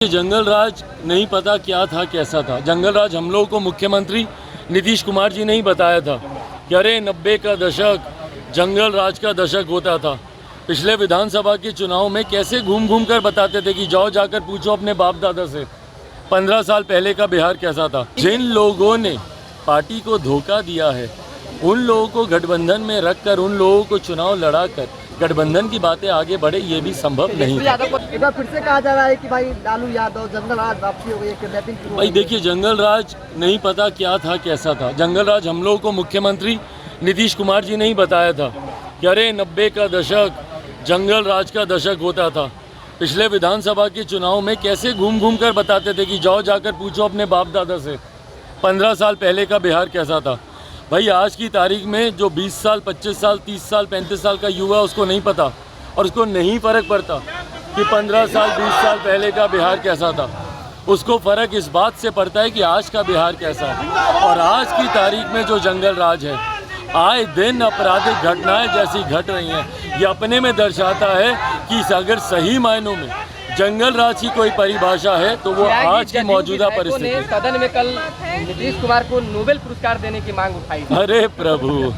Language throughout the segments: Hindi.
जंगल राज नहीं पता क्या था कैसा था। जंगल राज हम लोगों को मुख्यमंत्री नीतीश कुमार जी ने ही बताया था कि अरे 90 का दशक जंगल राज का दशक होता था। पिछले विधानसभा के चुनाव में कैसे घूम घूम कर बताते थे कि जाओ जाकर पूछो अपने बाप दादा से 15 साल पहले का बिहार कैसा था। जिन लोगों ने पार्टी को धोखा दिया है उन लोगों को गठबंधन में रखकर उन लोगों को चुनाव लड़ाकर गठबंधन की बातें आगे बढ़े ये भी संभव नहीं है। एक बार फिर से कहा जा रहा है कि भाई लालू यादव जंगल राज वापसी हो गई, किडनैपिंग शुरू हो भाई गई। देखिए, जंगल राज नहीं पता क्या था कैसा था। जंगल राज हम लोगों को मुख्यमंत्री नीतीश कुमार जी ने ही बताया था कि अरे 90 का दशक जंगल राज का दशक होता था। पिछले विधानसभा के चुनाव में कैसे घूम घूम कर बताते थे कि जाओ जाकर पूछो अपने बाप दादा से 15 साल पहले का बिहार कैसा था। भाई आज की तारीख में जो 20 साल 25 साल 30 साल 35 साल का युवा उसको नहीं पता और उसको नहीं फ़र्क पड़ता कि 15 साल 20 साल पहले का बिहार कैसा था। उसको फ़र्क इस बात से पड़ता है कि आज का बिहार कैसा है। और आज की तारीख में जो जंगल राज है, आए दिन आपराधिक घटनाएं जैसी घट रही हैं, ये अपने में दर्शाता है कि अगर सही मायनों में जंगल राज की कोई परिभाषा है तो वो आज की मौजूदा परिस्थिति। सदन में कल नीतीश कुमार को नोबेल पुरस्कार देने की मांग उठाई। अरे प्रभु,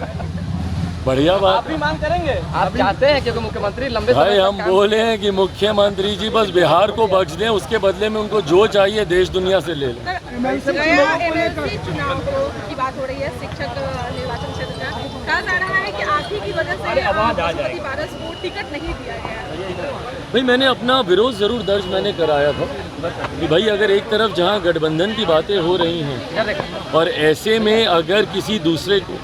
बढ़िया बात। आप भी मांग करेंगे? आप चाहते हैं क्योंकि मुख्यमंत्री लंबे भाई हम बोले हैं कि मुख्यमंत्री जी बस बिहार को बख्श दें, उसके बदले में उनको जो चाहिए देश दुनिया से ले लें। एमएलसी चुनाव की बात हो रही है, शिक्षक निर्वाचन क्षेत्र का कहा जा रहा है कि आप ही की वजह से पारस को टिकट नहीं दिया गया है। भाई मैंने अपना विरोध ज़रूर दर्ज मैंने कराया था कि भाई अगर एक तरफ जहां गठबंधन की बातें हो रही हैं और ऐसे में अगर किसी दूसरे को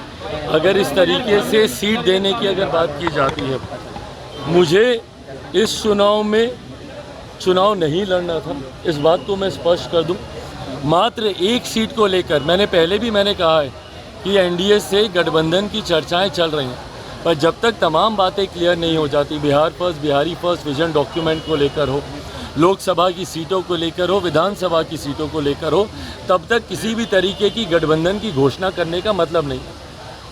अगर इस तरीके से सीट देने की अगर बात की जाती है, मुझे इस चुनाव में चुनाव नहीं लड़ना था। इस बात को मैं स्पष्ट कर दूं। मात्र एक सीट को लेकर मैंने पहले भी कहा है कि एनडीए से गठबंधन की चर्चाएं चल रही हैं, पर जब तक तमाम बातें क्लियर नहीं हो जाती, Bihar first Bihari first vision document को लेकर हो, लोकसभा की सीटों को लेकर हो, विधानसभा की सीटों को लेकर हो, तब तक किसी भी तरीके की गठबंधन की घोषणा करने का मतलब नहीं।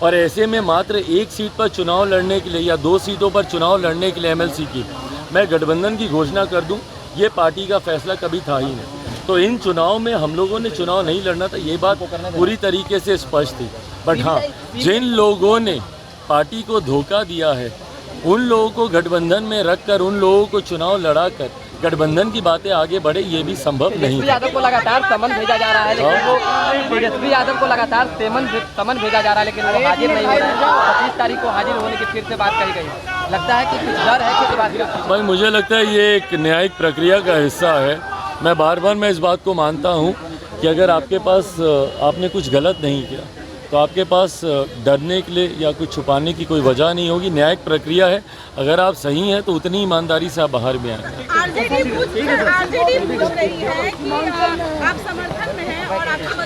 और ऐसे में मात्र एक सीट पर चुनाव लड़ने के लिए या 2 सीटों पर चुनाव लड़ने के लिए एमएलसी की मैं गठबंधन की घोषणा कर दूं, ये पार्टी का फैसला कभी था ही नहीं। तो इन चुनाव में हम लोगों ने चुनाव नहीं लड़ना था, ये बात पूरी तरीके से स्पष्ट थी। बट हाँ, जिन लोगों ने पार्टी को धोखा दिया है उन लोगों को गठबंधन में रखकर उन लोगों को चुनाव लड़ाकर गठबंधन की बातें आगे बढ़े ये भी संभव नहीं। यादव को लगातार समन भेजा जा रहा है, लेकिन वो तेजस्वी यादव को लगातार समन भेजा जा रहा है, लेकिन वो हाजिर नहीं हो रहा है। 25 तारीख को हाजिर होने की फिर से बात कही गई। लगता है कि कुछ डर है कि बात। भाई मुझे लगता है ये एक न्यायिक प्रक्रिया का हिस्सा है। मैं बार बार इस बात को मानता हूँ कि अगर आपके पास आपने कुछ गलत नहीं किया तो आपके पास डरने के लिए या कुछ छुपाने की कोई वजह नहीं होगी। न्यायिक प्रक्रिया है, अगर आप सही हैं तो उतनी ईमानदारी से आप बाहर में आएंगे। आरजेडी पूछ रही है कि आप समर्थन में हैं और आपकी